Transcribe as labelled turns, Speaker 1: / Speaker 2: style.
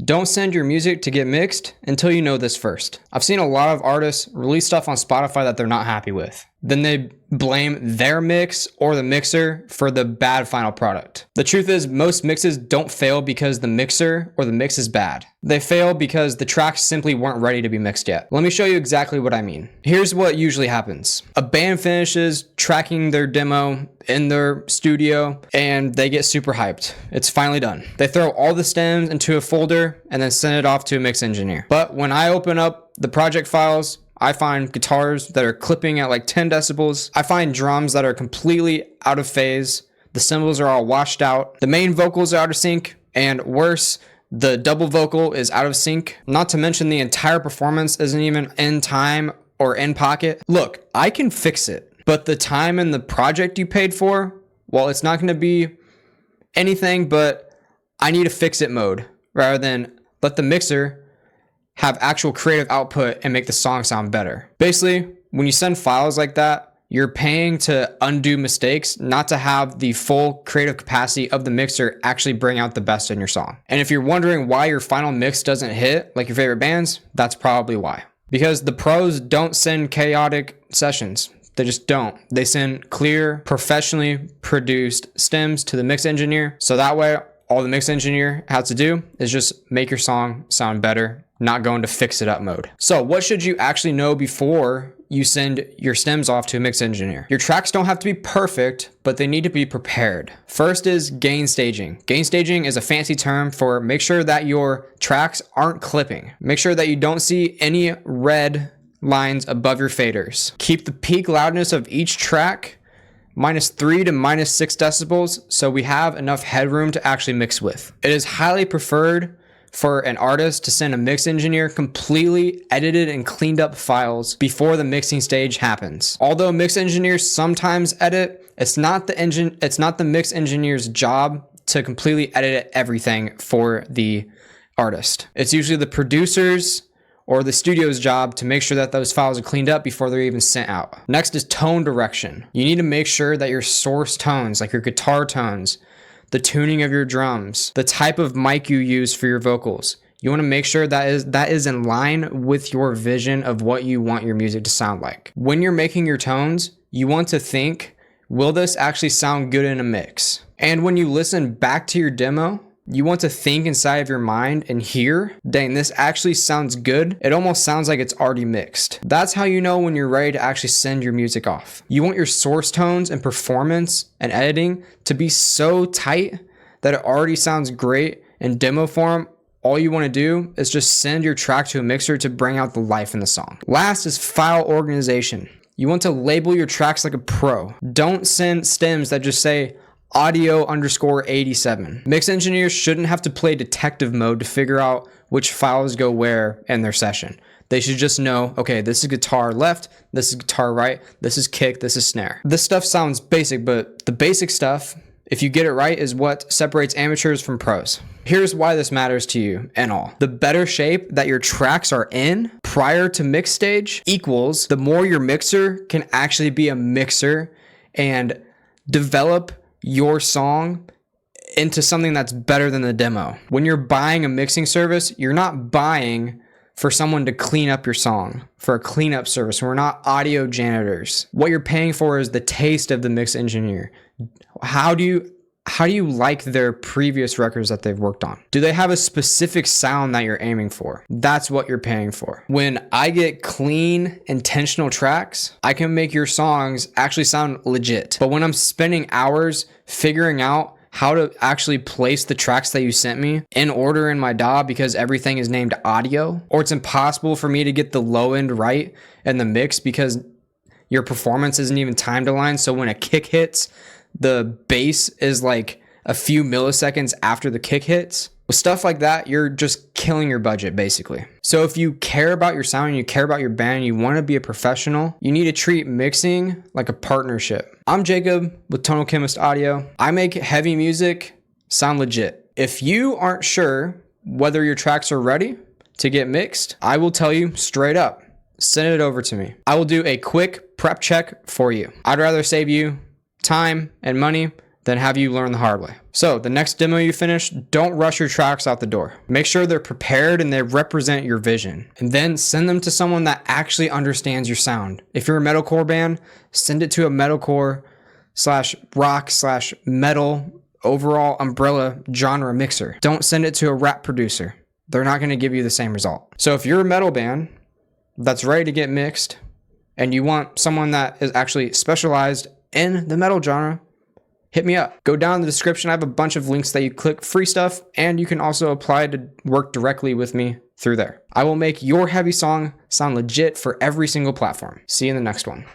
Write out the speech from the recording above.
Speaker 1: Don't send your music to get mixed until you know this first. I've seen a lot of artists release stuff on Spotify that they're not happy with. Then they blame their mix or the mixer for the bad final product. The truth is, most mixes don't fail because the mixer or the mix is bad. They fail because the tracks simply weren't ready to be mixed yet. Let me show you exactly what I mean. Here's what usually happens. A band finishes tracking their demo in their studio and they get super hyped. It's finally done. They throw all the stems into a folder and then send it off to a mix engineer. But when I open up the project files, I find guitars that are clipping at like 10 decibels. I find drums that are completely out of phase. The cymbals are all washed out. The main vocals are out of sync, and worse, the double vocal is out of sync. Not to mention the entire performance isn't even in time or in pocket. Look, I can fix it, but the time and the project you paid for, well, it's not going to be anything but I need a fix it mode rather than let the mixer have actual creative output and make the song sound better. Basically, when you send files like that, you're paying to undo mistakes, not to have the full creative capacity of the mixer actually bring out the best in your song. And if you're wondering why your final mix doesn't hit like your favorite bands, that's probably why. Because the pros don't send chaotic sessions. They just don't. They send clear, professionally produced stems to the mix engineer. So that way, all the mix engineer has to do is just make your song sound better, not go into fix it up mode. So what should you actually know before you send your stems off to a mix engineer? Your tracks don't have to be perfect, but they need to be prepared. First is gain staging. Gain staging is a fancy term for make sure that your tracks aren't clipping. Make sure that you don't see any red lines above your faders. Keep the peak loudness of each track -3 to -6 decibels, so we have enough headroom to actually mix with. It is highly preferred for an artist to send a mix engineer completely edited and cleaned up files before the mixing stage happens. Although mix engineers sometimes edit, it's not the mix engineer's job to completely edit everything for the artist. It's usually the producer's or the studio's job to make sure that those files are cleaned up before they're even sent out. Next is tone direction. You need to make sure that your source tones, like your guitar tones, the tuning of your drums, the type of mic you use for your vocals, you want to make sure that is in line with your vision of what you want your music to sound like. When you're making your tones, you want to think, will this actually sound good in a mix? And when you listen back to your demo, you want to think inside of your mind and hear, dang, this actually sounds good. It almost sounds like it's already mixed. That's how you know when you're ready to actually send your music off. You want your source tones and performance and editing to be so tight that it already sounds great in demo form. All you want to do is just send your track to a mixer to bring out the life in the song. Last is file organization. You want to label your tracks like a pro. Don't send stems that just say audio_87. Mix engineers shouldn't have to play detective mode to figure out which files go where in their session. They should just know, okay, this is guitar left, this is guitar right, this is kick, this is snare. This stuff sounds basic, but the basic stuff, if you get it right, is what separates amateurs from pros. Here's why this matters to you and all. The better shape that your tracks are in prior to mix stage equals the more your mixer can actually be a mixer and develop your song into something that's better than the demo. When you're buying a mixing service, you're not buying for someone to clean up your song, for a cleanup service. We're not audio janitors. What you're paying for is the taste of the mix engineer. How do you like their previous records that they've worked on? Do they have a specific sound that you're aiming for? That's what you're paying for. When I get clean, intentional tracks, I can make your songs actually sound legit. But when I'm spending hours figuring out how to actually place the tracks that you sent me in order in my DAW because everything is named audio, or it's impossible for me to get the low end right in the mix because your performance isn't even timed aligned. So when a kick hits, the bass is like a few milliseconds after the kick hits. With stuff like that, you're just killing your budget, basically. So if you care about your sound and you care about your band and you want to be a professional, you need to treat mixing like a partnership. I'm Jacob with TonalChemist Audio. I make heavy music sound legit. If you aren't sure whether your tracks are ready to get mixed, I will tell you straight up, send it over to me. I will do a quick prep check for you. I'd rather save you time and money than have you learn the hard way. So the next demo you finish, don't rush your tracks out the door. Make sure they're prepared and they represent your vision. And then send them to someone that actually understands your sound. If you're a metalcore band, send it to a metalcore / rock / metal overall umbrella genre mixer. Don't send it to a rap producer. They're not going to give you the same result. So if you're a metal band that's ready to get mixed and you want someone that is actually specialized in the metal genre, hit me up. Go down in the description. I have a bunch of links that you click, free stuff, and you can also apply to work directly with me through there. I will make your heavy song sound legit for every single platform. See you in the next one.